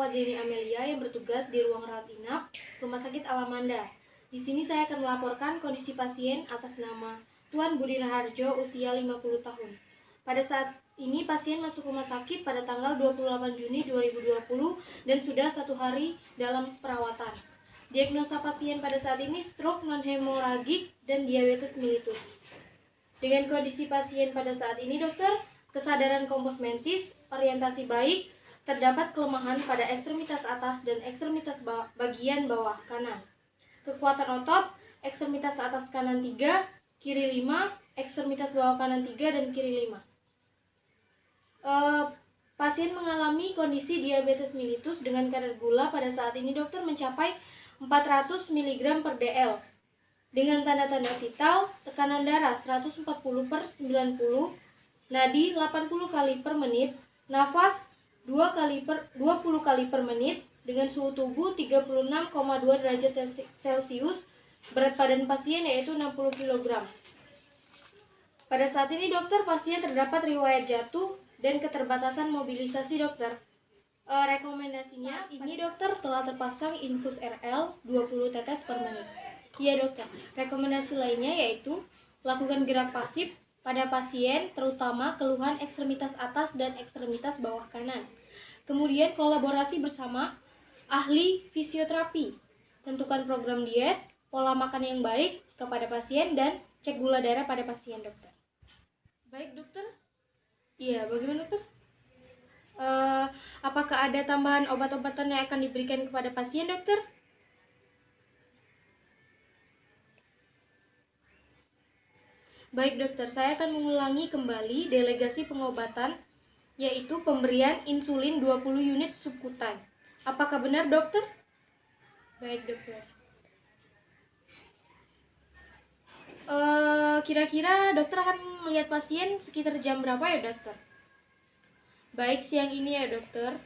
Bapak Jenny Amelia yang bertugas di ruang rawat inap Rumah Sakit Alamanda. Di sini saya akan melaporkan kondisi pasien atas nama Tuan Budi Raharjo, usia 50 tahun. Pada saat ini pasien masuk rumah sakit pada tanggal 28 Juni 2020 dan sudah 1 hari dalam perawatan. Diagnosa pasien pada saat ini stroke non-hemoragik dan diabetes mellitus. Dengan kondisi pasien pada saat ini, dokter, kesadaran komposmentis, orientasi baik, terdapat kelemahan pada ekstremitas atas dan ekstremitas bagian bawah kanan. Kekuatan otot, ekstremitas atas kanan 3, kiri 5, ekstremitas bawah kanan 3 dan kiri 5. Pasien mengalami kondisi diabetes mellitus dengan kadar gula pada saat ini, dokter, mencapai 400 mg per dl. Dengan tanda-tanda vital, tekanan darah 140/90, nadi 80 kali per menit, nafas 20 kali per menit, dengan suhu tubuh 36,2 derajat Celcius, berat badan pasien yaitu 60 kg. Pada saat ini, dokter, pasien terdapat riwayat jatuh dan keterbatasan mobilisasi, dokter. Rekomendasinya ini, dokter, telah terpasang infus RL 20 tetes per menit. Iya, dokter. Rekomendasi lainnya yaitu lakukan gerak pasif pada pasien, terutama keluhan ekstremitas atas dan ekstremitas bawah kanan. Kemudian kolaborasi bersama ahli fisioterapi. Tentukan program diet, pola makan yang baik kepada pasien, dan cek gula darah pada pasien, dokter. Baik, dokter. Iya, bagaimana, dokter? Apakah ada tambahan obat-obatan yang akan diberikan kepada pasien, dokter? Baik, dokter, saya akan mengulangi kembali delegasi pengobatan, yaitu pemberian insulin 20 unit subkutan. Apakah benar, dokter? Baik, dokter. Kira-kira dokter akan melihat pasien sekitar jam berapa ya, dokter? Baik, siang ini ya, dokter.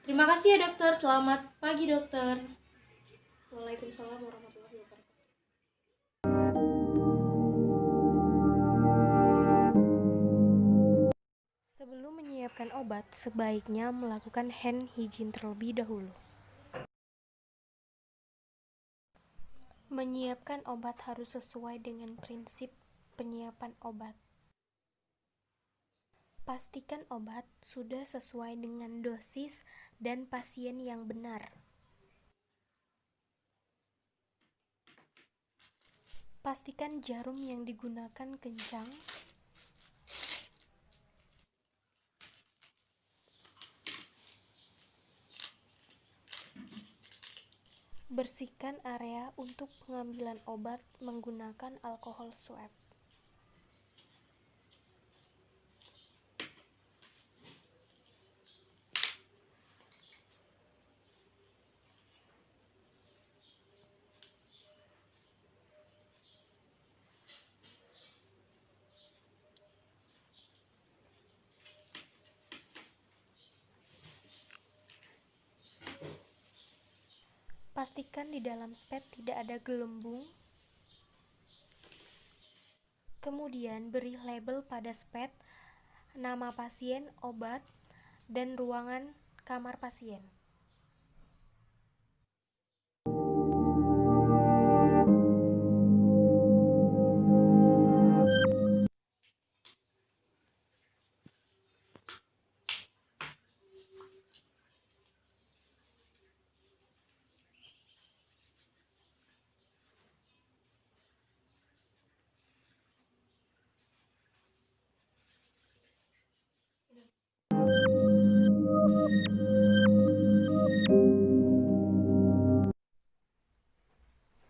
Terima kasih ya, dokter. Selamat pagi, dokter. Waalaikumsalam warahmatullahi wabarakatuh. Sebelum menyiapkan obat, sebaiknya melakukan hand hygiene terlebih dahulu. Menyiapkan obat harus sesuai dengan prinsip penyiapan obat. Pastikan obat sudah sesuai dengan dosis dan pasien yang benar. Pastikan jarum yang digunakan kencang. Bersihkan area untuk pengambilan obat menggunakan alkohol swab. Pastikan di dalam spet tidak ada gelembung. Kemudian beri label pada spet, nama pasien, obat, dan ruangan kamar pasien.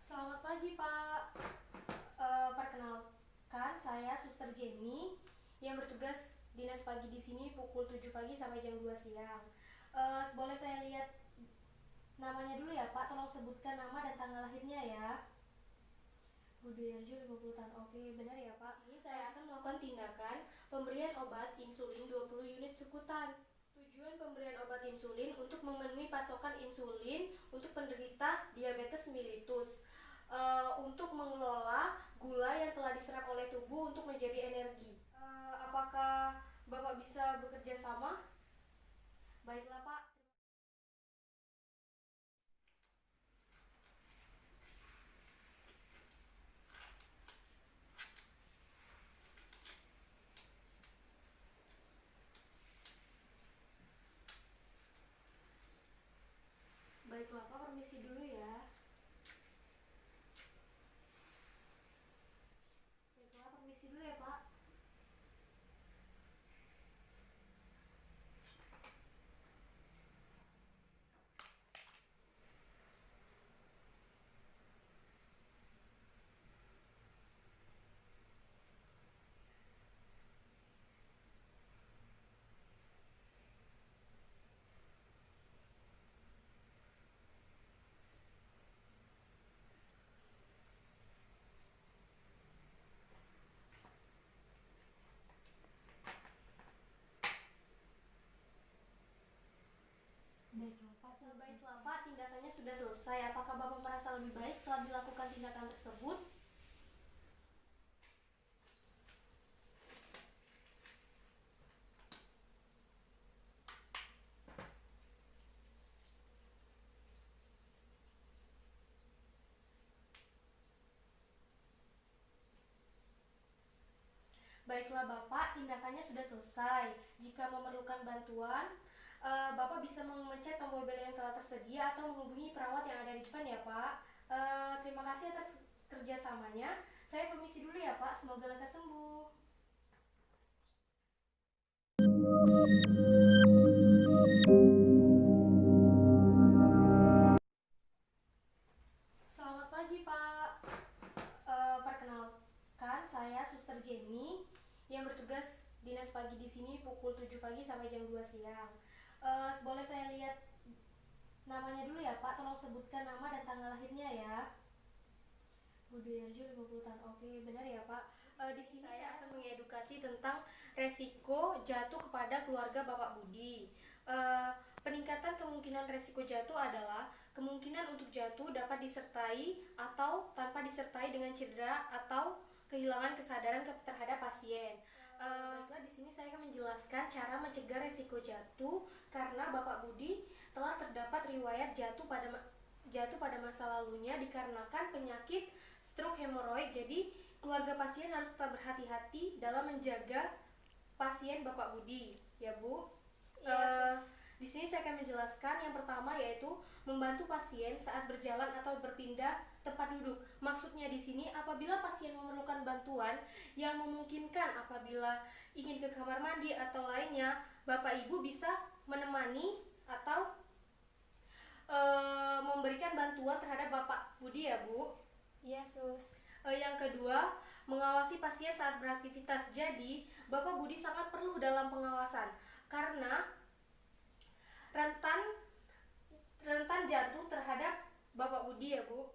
Selamat pagi, Pak. Perkenalkan, saya Suster Jenny yang bertugas dinas pagi di sini pukul 7 pagi sampai jam 2 siang. Boleh saya lihat namanya dulu ya, Pak? Tolong sebutkan nama dan tanggal lahirnya ya. Budi Raharjo 50 tahun. Oke, benar ya, Pak. Ini saya akan melakukan tindakan pemberian obat insulin 20 unit subkutan. Tujuan pemberian obat insulin untuk memenuhi pasokan insulin untuk penderita diabetes mellitus, untuk mengelola gula yang telah diserap oleh tubuh untuk menjadi energi. Apakah Bapak bisa bekerja sama? Baiklah, Pak. Baiklah, Pak, permisi dulu ya. Baiklah, permisi dulu ya, Pak. Baiklah, Pak, tindakannya sudah selesai. Apakah Bapak merasa lebih baik setelah dilakukan tindakan tersebut? Baiklah Bapak, tindakannya sudah selesai. Jika memerlukan bantuan, Bapak bisa memencet tombol bel yang telah tersedia atau menghubungi perawat yang ada di depan ya Pak. Terima kasih atas kerjasamanya. Saya permisi dulu ya Pak, semoga lekas sembuh. Selamat pagi Pak. Perkenalkan, saya Suster Jenny yang bertugas dinas pagi di sini pukul 7 pagi sampai jam 2 siang. Boleh saya lihat namanya dulu ya Pak, tolong sebutkan nama dan tanggal lahirnya ya. Budi Arjo 50 tahun. Oke, benar ya Pak. Di sini saya akan mengedukasi tentang resiko jatuh kepada keluarga Bapak Budi. Peningkatan kemungkinan resiko jatuh adalah kemungkinan untuk jatuh dapat disertai atau tanpa disertai dengan cedera atau kehilangan kesadaran terhadap pasien. Baiklah, di sini saya akan menjelaskan cara mencegah resiko jatuh karena Bapak Budi telah terdapat riwayat jatuh pada masa lalunya dikarenakan penyakit stroke hemoroid. Jadi keluarga pasien harus tetap berhati-hati dalam menjaga pasien Bapak Budi, ya Bu. Di sini saya akan menjelaskan yang pertama yaitu membantu pasien saat berjalan atau berpindah tempat duduk. Maksudnya di sini apabila pasien memerlukan bantuan yang memungkinkan apabila ingin ke kamar mandi atau lainnya, Bapak Ibu bisa menemani atau memberikan bantuan terhadap Bapak Budi ya Bu. Iya, Sus. Yang kedua, mengawasi pasien saat beraktivitas. Jadi, Bapak Budi sangat perlu dalam pengawasan karena rentan jatuh terhadap Bapak Budi ya Bu.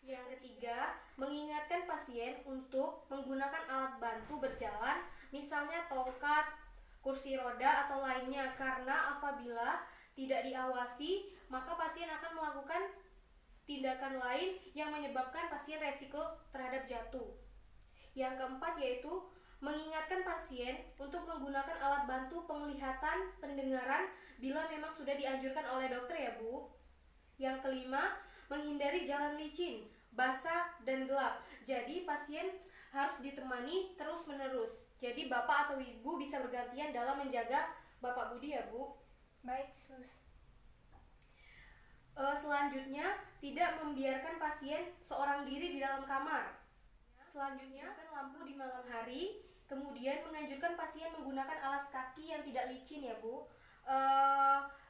Yang ketiga, mengingatkan pasien untuk menggunakan alat bantu berjalan, misalnya tongkat, kursi roda atau lainnya, karena apabila tidak diawasi, maka pasien akan melakukan tindakan lain yang menyebabkan pasien resiko terhadap jatuh. Yang keempat yaitu mengingatkan pasien untuk menggunakan alat bantu penglihatan, pendengaran bila memang sudah dianjurkan oleh dokter ya Bu. Yang kelima, menghindari jalan licin, basah, dan gelap. Jadi pasien harus ditemani terus-menerus. Jadi Bapak atau Ibu bisa bergantian dalam menjaga Bapak Budi ya Bu. Baik, Sus. Selanjutnya, tidak membiarkan pasien seorang diri di dalam kamar. Selanjutnya, kan lampu di malam hari. Kemudian menganjurkan pasien menggunakan alas kaki yang tidak licin ya Bu.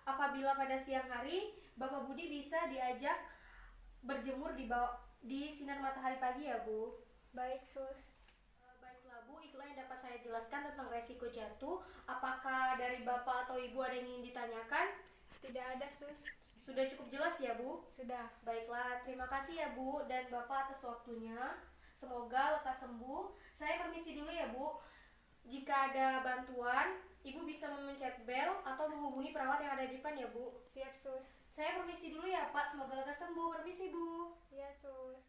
Apabila pada siang hari, Bapak Budi bisa diajak berjemur di sinar matahari pagi ya Bu. Baik, Sus. Baiklah Bu, itulah yang dapat saya jelaskan tentang resiko jatuh. Apakah dari Bapak atau Ibu ada yang ingin ditanyakan? Tidak ada, Sus. Sudah cukup jelas ya Bu? Sudah. Baiklah, terima kasih ya Bu dan Bapak atas waktunya. Semoga lekas sembuh. Saya permisi dulu ya Bu. Jika ada bantuan, Ibu bisa memencet bel atau menghubungi perawat yang ada di depan ya Bu. Siap, Sus. Saya permisi dulu ya Pak, semoga lekas sembuh. Permisi Bu. Iya, Sus.